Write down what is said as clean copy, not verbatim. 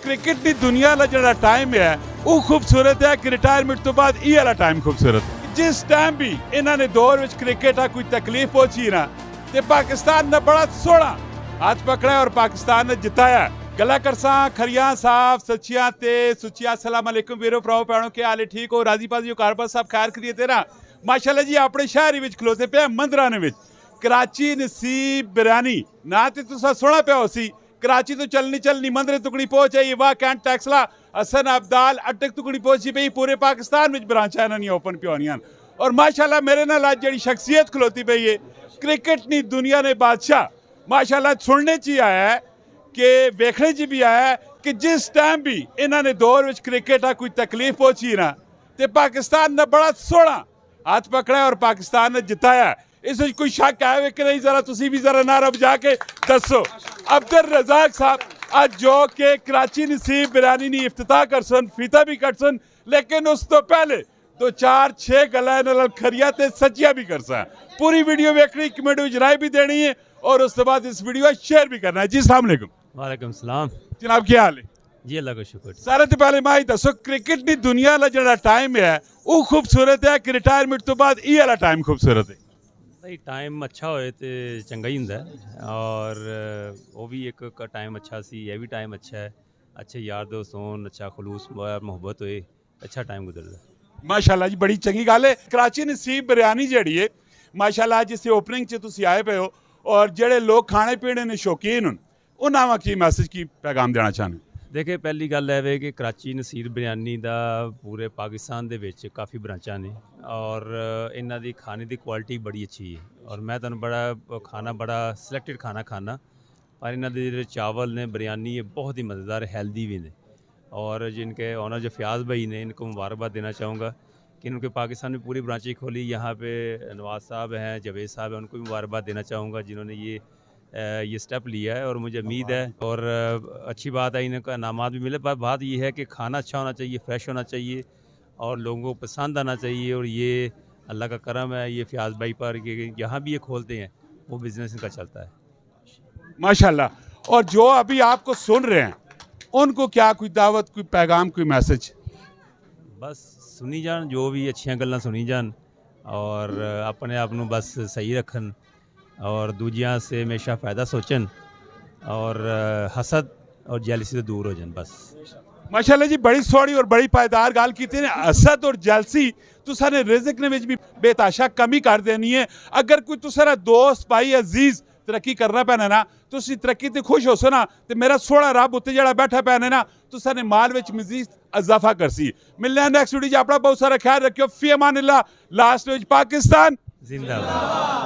Cricket की दुनिया का जो टाइम है वो खूबसूरत है कि रिटायरमेंट तो बाद ये वाला टाइम खूबसूरत है। जिस टाइम भी इन्होंने दौर में क्रिकेट कोई तकलीफ पहुंची ना तो पाकिस्तान ने बड़ा सोहना हाथ पकड़ा और पाकिस्तान ने जिताया। गला करसा खरिया साफ सचिया ते सुचिया अस्सलाम वालेकुम वीरो भराओ भैनों के हाल ठीक हो राजी पाजी कारबार सब खैर करिए तेरा माशाल्लाह जी अपने शहर विच खलोते पे मंदरा ने कराची नसीब बिरयानी ना तो तुसा सोना पे उसी कराची तो चलनी मंदरे टुकड़ी पहुंच आई वाह कैंट टैक्सला हसन अब्दाल अटक टुकड़ी पहुंची पई पूरे पाकिस्तान में ब्रांचा इन्होंने ओपन पियोनियां और माशाल्लाह मेरे नाल अज जी शख्सियत खलोती पई है क्रिकेट नी दुनिया ने बादशाह माशाल्लाह सुनने च ही आया है कि वेखने च भी आया है कि जिस टाइम भी इन्होंने दौर में क्रिकेट कोई तकलीफ पहुंची ना तो पाकिस्तान ने बड़ा सोहना हाथ पकड़ा और पाकिस्तान ने जिताया। इस कोई शक है कि नहीं जरा तुसी भी जरा नारा बजा के दसो। अब्दुल रज़ाक साहब आज जो कि कराची नसीब बिरयानी नी इफ्तिताह कर सन फीता भी कट सन लेकिन उस तो पहले दो चार छे गला खरिया ते सचिया भी कर सा। पूरी वीडियो वेखनी कमेंट में राय भी देनी है और उसके बाद इस वीडियो शेयर भी करना है। जी अस्सलाम वालेकुम। वालेकुम सलाम जनाब क्या हाल है जी अल्लाह का शुक्र। सारे तो पहले मैं दसो क्रिकेट की दुनिया का जो टाइम है वो खूबसूरत है कि रिटायरमेंट तो बाद ये वाला टाइम खूबसूरत है। भाई टाइम अच्छा होए तो चंगा ही हुंदा और वो भी एक का टाइम अच्छा सी ये भी टाइम अच्छा है अच्छे यार दोस्त होन अच्छा खलूस मोहब्बत होए अच्छा टाइम गुजरदा माशाल्लाह जी बड़ी चंगी गल है। कराची नसीब बिरयानी जी है माशाल्लाह जिस ओपनिंग च तुसी आए पे हो और जेडे लोग खाने पीने ने शौकीन हों उन्होंने की मैसेज की पैगाम देना चाहते? देखिए पहली गल है कि कराची नसीब बिरयानी का पूरे पाकिस्तान के काफ़ी ब्रांचा ने और इन्हों की खाने की क्वालिटी बड़ी अच्छी है और मैं तुहानू बड़ा खाना बड़ा सिलेक्टेड खाना खाना और इन्हों के चावल ने बिरयानी है बहुत ही मज़ेदार हेल्दी भी ने और जिनके ऑनर जो फयाज भाई ने इनको मुबारकबाद देना चाहूँगा कि उनके पाकिस्तान में पूरी ब्रांचें खोली। यहाँ पे नवाज साहब हैं जवेद साहब हैं उनको भी मुबारकबाद देना चाहूँगा जिन्होंने ये स्टेप लिया है और मुझे उम्मीद है और अच्छी बात है इनका इनामात भी मिले। पर बात ये है कि खाना अच्छा होना चाहिए फ्रेश होना चाहिए और लोगों को पसंद आना चाहिए और ये अल्लाह का करम है ये फयाज भाई पर कि यहाँ भी ये खोलते हैं वो बिज़नेस इनका चलता है माशाल्लाह। और जो अभी आपको सुन रहे हैं उनको क्या कोई दावत कोई पैगाम कोई मैसेज? बस सुनी जान जो भी अच्छियां गल्लां सुनी जान और अपने आप नू बस सही रखन और दूजियां से हमेशा फ़ायदा सोचन और हसद और जेलसी से दूर हो जान बस। माशाल्लाह जी बड़ी सोहनी और बड़ी पायदार गल की ने। हसद और जेलसी तुसा ने रिज़्क ने भी बेताशा कमी कर देनी है। अगर कोई तुसा दोस्त भाई अजीज तरक्की करना पैना ना तुसी तरक्की ते खुश हो सो ना तो मेरा सोहना रब उत्ते जड़ा बैठा पैना ना तुसा ने माल विच मजीद इजाफा करसी। मिलने नेक्स्ट वीडियो अपना बहुत सारा ख्याल रखियो। फी अमान अल्लाह। लास्ट विच पाकिस्तान जिंदाबाद।